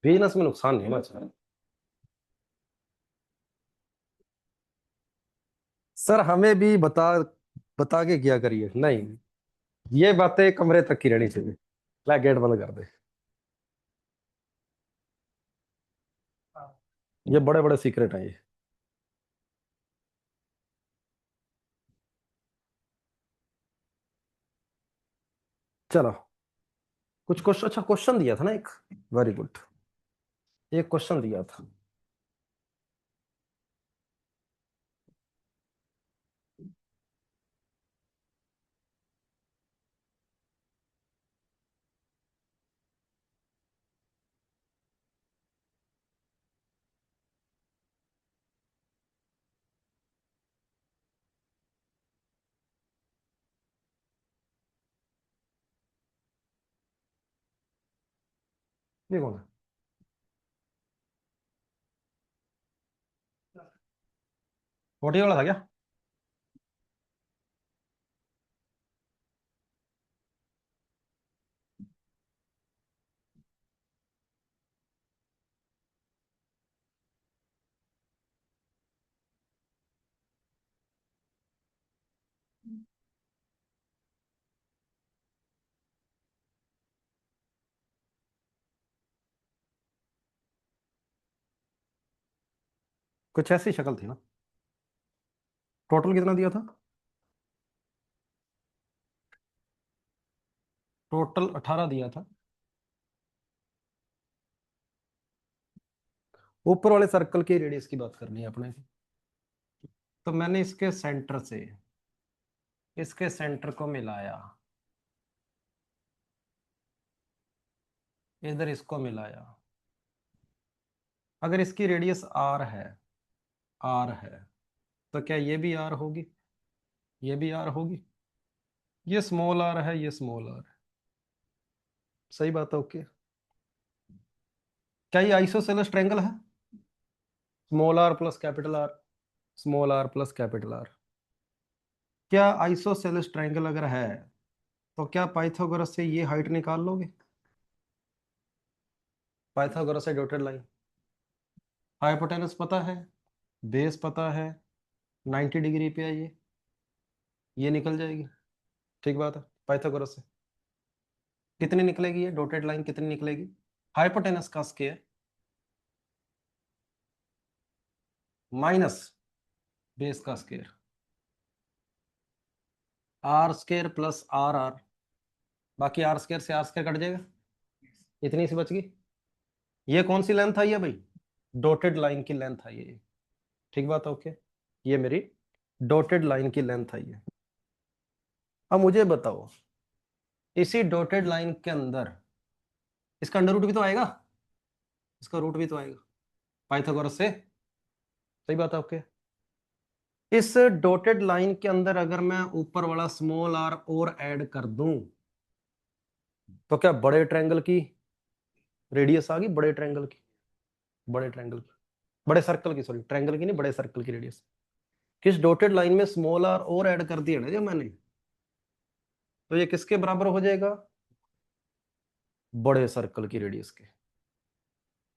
Business में नुकसान नहीं होना चाहिए सर, हमें भी बता बता के क्या करिए। नहीं, ये बातें कमरे तक की रहनी चाहिए। ला गेट बंद कर दे। ये बड़े बड़े सीक्रेट हैं ये। चलो, कुछ क्वेश्चन, अच्छा क्वेश्चन दिया था ना एक। Very good. एक क्वेश्चन दिया था। ये कौन है? फोर्टी वाला था क्या? कुछ ऐसी शक्ल थी ना। टोटल कितना दिया था? टोटल 18 दिया था। ऊपर वाले सर्कल की रेडियस की बात करनी है अपने। तो मैंने इसके सेंटर से इसके सेंटर को मिलाया, इधर इसको मिलाया। अगर इसकी रेडियस आर है, आर है, तो क्या ये भी आर होगी? ये भी आर होगी। ये स्मॉल आर है, ये स्मॉल आर है। सही बात है, ओके। क्या ये आइसोसेलेस ट्रायंगल है? Small r plus capital r, small r plus capital r. क्या आइसोसेलेस ट्रायंगल अगर है, तो क्या पाइथागोरस से ये हाइट निकाल लोगे? पाइथागोरस से डॉटेड लाइन। हाइपोटेनस पता है, बेस पता है, 90 डिग्री पे है ये निकल जाएगी। ठीक बात है। पाइथागोरस से कितनी निकलेगी? ये डॉटेड लाइन कितनी निकलेगी? हाइपोटेनस का स्क्वायर माइनस बेस का square, r square plus r r. बाकी आर स्क्वायर से आर स्क्वायर कट जाएगा, इतनी सी बच गई। ये कौन सी लेंथ आई है भाई? डॉटेड लाइन की लेंथ आई है ये। ठीक बात है, ओके। ये मेरी डॉटेड लाइन की लेंथ आई है। अब मुझे बताओ, इसी डॉटेड लाइन के अंदर इसका अंडर रूट भी तो आएगा, इसका रूट भी तो आएगा पाइथागोरस से। सही बात है, ओके। इस डॉटेड लाइन के अंदर अगर मैं ऊपर वाला स्मॉल आर और ऐड कर दूं, तो क्या बड़े ट्रायंगल की रेडियस आ गई? बड़े ट्रायंगल की, बड़े ट्रायंगल की, बड़े सर्कल की, सॉरी ट्रायंगल की नहीं, बड़े सर्कल की रेडियस। किस डॉटेड लाइन में स्मॉल आर और ऐड कर दिया ना जो मैंने, तो ये किसके बराबर हो जाएगा? बड़े सर्कल की रेडियस के।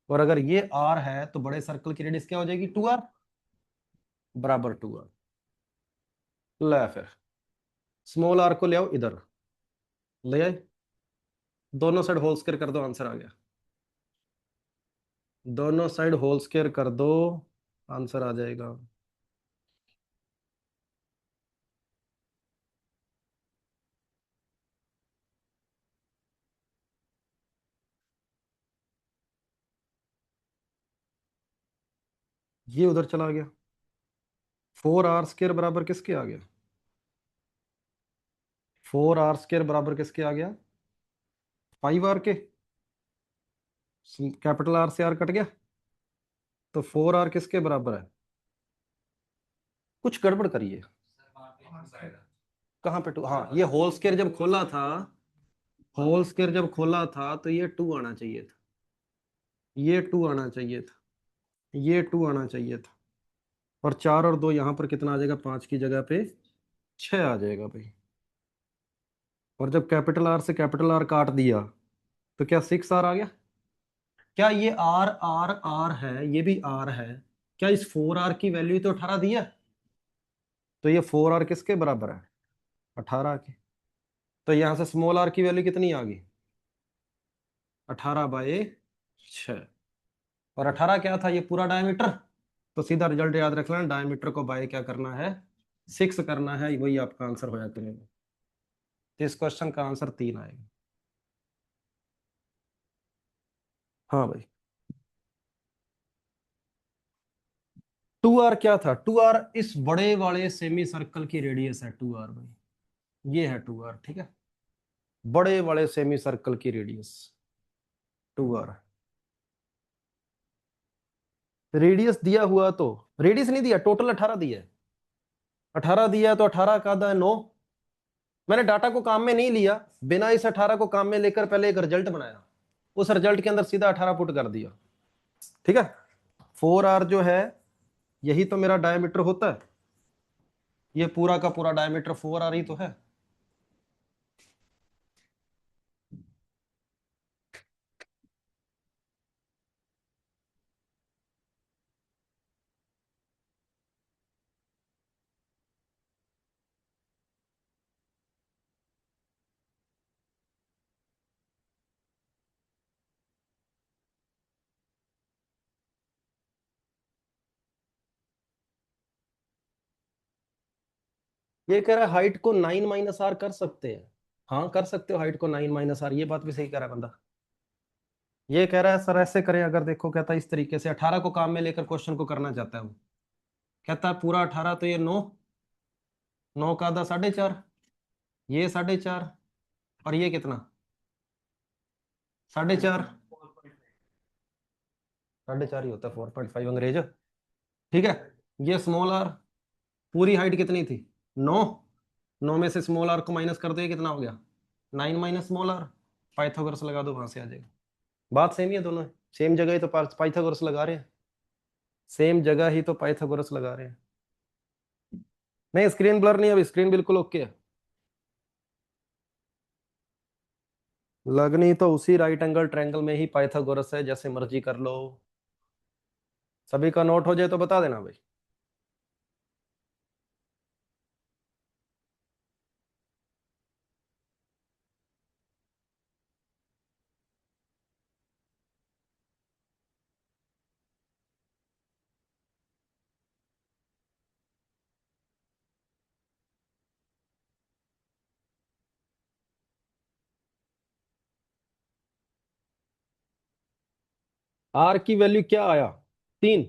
और अगर ये आर है तो बड़े सर्कल की रेडियस क्या हो जाएगी? 2r, बराबर 2r। ले फिर स्मॉल आर को ले आओ इधर, ले आए, दोनों साइड होल स्क्वायर कर दो, आंसर आ गया। दोनों साइड होल स्क्वायर कर दो, आंसर आ जाएगा। ये उधर चला गया। 4r² बराबर किसके आ गया? 4r² बराबर किसके आ गया? 5r के। कैपिटल आर से आर कट गया, तो 4r किसके बराबर है? कुछ गड़बड़ करिए। कहाँ पे टू? हाँ, ये होल स्क्वायर जब खोला था, होल स्क्वायर जब खोला था तो ये 2 आना चाहिए था, ये 2 आना चाहिए था, ये 2 आना चाहिए था। और 4 और 2 यहाँ पर कितना आ जाएगा, 5 की जगह पे 6 आ जाएगा भाई। और जब कैपिटल आर से कैपिटल आर काट दिया तो क्या 6 आर आ गया। क्या ये आर आर आर है, ये भी आर है, क्या इस 4 आर की वैल्यू तो 18 दी है, तो ये 4 आर किसके बराबर है, 18 के। तो यहां से स्मॉल आर की वैल्यू कितनी आ गई, 18/6। और 18 क्या था, ये पूरा डायमीटर। तो सीधा रिजल्ट याद रख लेना, डायमीटर को बाय क्या करना है, 6 करना है, वही आपका आंसर हो जाता है। तो इस क्वेश्चन का आंसर 3 आएगा। हाँ भाई। 2 आर क्या था, 2 आर इस बड़े वाले सेमी सर्कल की रेडियस है, 2 आर भाई, ये है 2 आर, ठीक है, बड़े वाले सेमी सर्कल की रेडियस 2 आर। रेडियस दिया हुआ, तो रेडियस नहीं दिया, टोटल 18 दिया है, 18 दिया है, तो 18 का आधा है 9। मैंने डाटा को काम में नहीं लिया, बिना इस 18 को काम में लेकर पहले एक रिजल्ट बनाया, उस रिजल्ट के अंदर सीधा 18 पुट कर दिया, ठीक है। 4 आर जो है यही तो मेरा डायमीटर होता है, ये पूरा का पूरा डायमीटर 4 आर ही तो है। ये कह रहा है हाइट को 9 - आर कर सकते हैं। हाँ कर सकते हो, हाइट को 9 - आर, ये बात भी सही कह रहा है बंदा। ये कह रहा है सर ऐसे करें, अगर देखो कहता है इस तरीके से 18 को काम में लेकर क्वेश्चन को करना चाहता है वो, कहता है पूरा 18, तो ये 9, 9 का आधा 4.5, ये 4.5, और ये कितना 4.5, 4.5 ही होता है, 4.5 अंग्रेज, ठीक है। ये स्मॉल आर, पूरी हाइट कितनी थी, 9, 9 में से स्मॉल आर को माइनस कर दो, ये कितना हो गया 9 माइनस स्मॉल आर, पाइथागोरस लगा दो, वहां से आ जाएगा। बात सेम ही है दोनों, सेम जगह ही तो पाइथागोरस लगा रहे हैं, सेम जगह ही तो पाइथागोरस लगा रहे हैं। नहीं स्क्रीन ब्लर नहीं है, अभी स्क्रीन बिल्कुल ओके है। लगनी तो उसी राइट एंगल ट्रायंगल में ही पाइथागोरस है, जैसे मर्जी कर लो। सभी का नोट हो जाए तो बता देना भाई। आर की वैल्यू क्या आया, 3,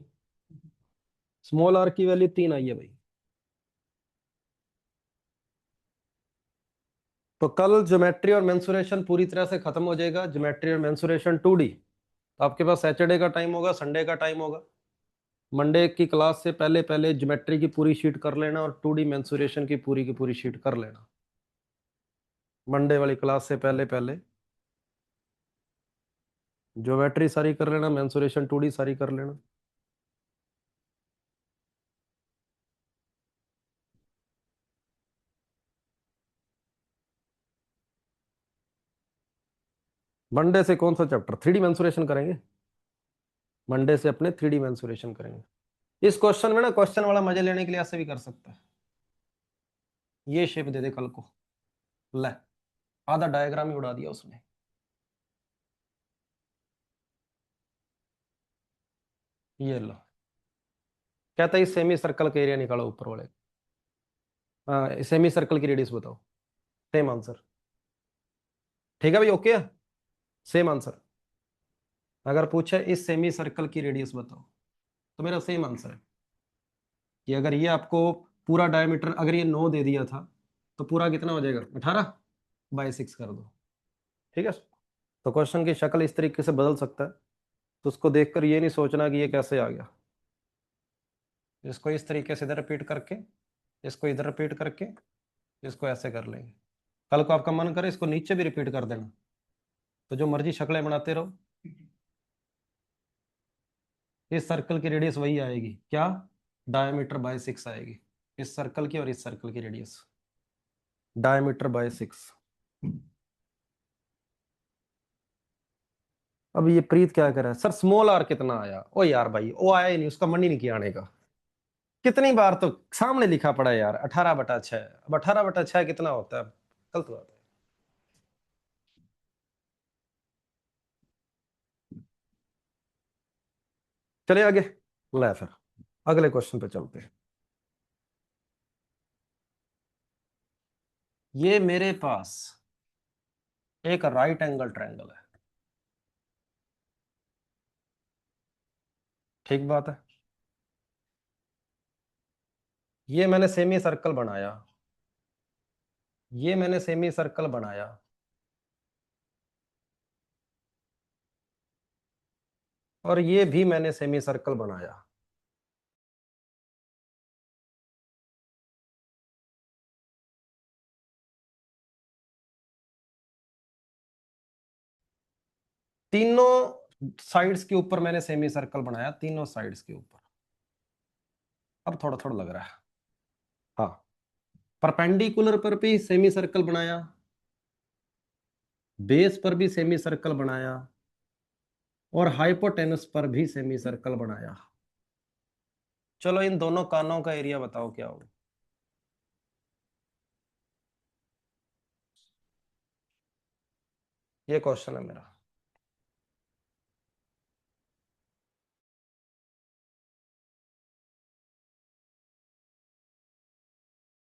स्मॉल आर की वैल्यू 3 आई है भाई। तो कल ज्योमेट्री और मेंसुरेशन पूरी तरह से खत्म हो जाएगा, ज्योमेट्री और मेंसुरेशन 2D। तो आपके पास सैटरडे का टाइम होगा, संडे का टाइम होगा। मंडे की क्लास से पहले पहले ज्योमेट्री की पूरी शीट कर लेना और 2D मेंसुरेशन की पूरी शीट कर लेना, मंडे वाली क्लास से पहले पहले। ज्योमेट्री सारी कर लेना, मेंसुरेशन 2D सारी कर लेना। मंडे से कौन सा चैप्टर, 3D मेंसुरेशन करेंगे, मंडे से अपने 3D मेंसुरेशन करेंगे। इस क्वेश्चन में ना, क्वेश्चन वाला मजे लेने के लिए ऐसे भी कर सकता है, ये शेप दे दे कल को, ले आधा डायग्राम ही उड़ा दिया उसने। ये लो, कहता है इस सेमी सर्कल का एरिया निकालो ऊपर वाले। हाँ सेमी सर्कल की रेडियस बताओ, सेम आंसर, ठीक है भाई, ओके है, सेम आंसर। अगर पूछे इस सेमी सर्कल की रेडियस बताओ, तो मेरा सेम आंसर है कि अगर ये आपको पूरा डायमीटर, अगर ये 9 दे दिया था, तो पूरा कितना हो जाएगा 18/6 कर दो, ठीक है। तो क्वेश्चन की शक्ल इस तरीके से बदल सकता है, तो उसको देखकर ये नहीं सोचना कि ये कैसे आ गया। इसको इस तरीके से इधर रिपीट करके, इसको इधर रिपीट करके, इसको ऐसे कर लेंगे। कल को आपका मन करे इसको नीचे भी रिपीट कर देना, तो जो मर्जी शक्लें बनाते रहो, इस सर्कल की रेडियस वही आएगी क्या, डायमीटर बाय 6 आएगी, इस सर्कल की और इस सर्कल की रेडियस, डायमीटर बाय 6। अब ये प्रीत क्या करे सर, स्मॉल आर कितना आया? ओ यार भाई वो आया ही नहीं, उसका मन ही नहीं किया आने का। कितनी बार तो सामने लिखा पड़ा है यार, 18/6। अब 18/6 कितना होता है? गलत बात है। चलिए आगे, ले फिर अगले क्वेश्चन पे चलते हैं। ये मेरे पास एक राइट एंगल ट्रायंगल है, ठीक बात है। ये मैंने सेमी सर्कल बनाया, ये मैंने सेमी सर्कल बनाया, और ये भी मैंने सेमी सर्कल बनाया। तीनों साइड्स के ऊपर मैंने सेमी सर्कल बनाया, तीनों साइड्स के ऊपर। अब थोड़ा थोड़ा लग रहा है। हाँ, परपेंडिकुलर पर भी सेमी सर्कल बनाया, बेस पर भी सेमी सर्कल बनाया, और हाइपोटेनस पर भी सेमी सर्कल बनाया। चलो इन दोनों कानों का एरिया बताओ क्या होगा। ये क्वेश्चन है मेरा।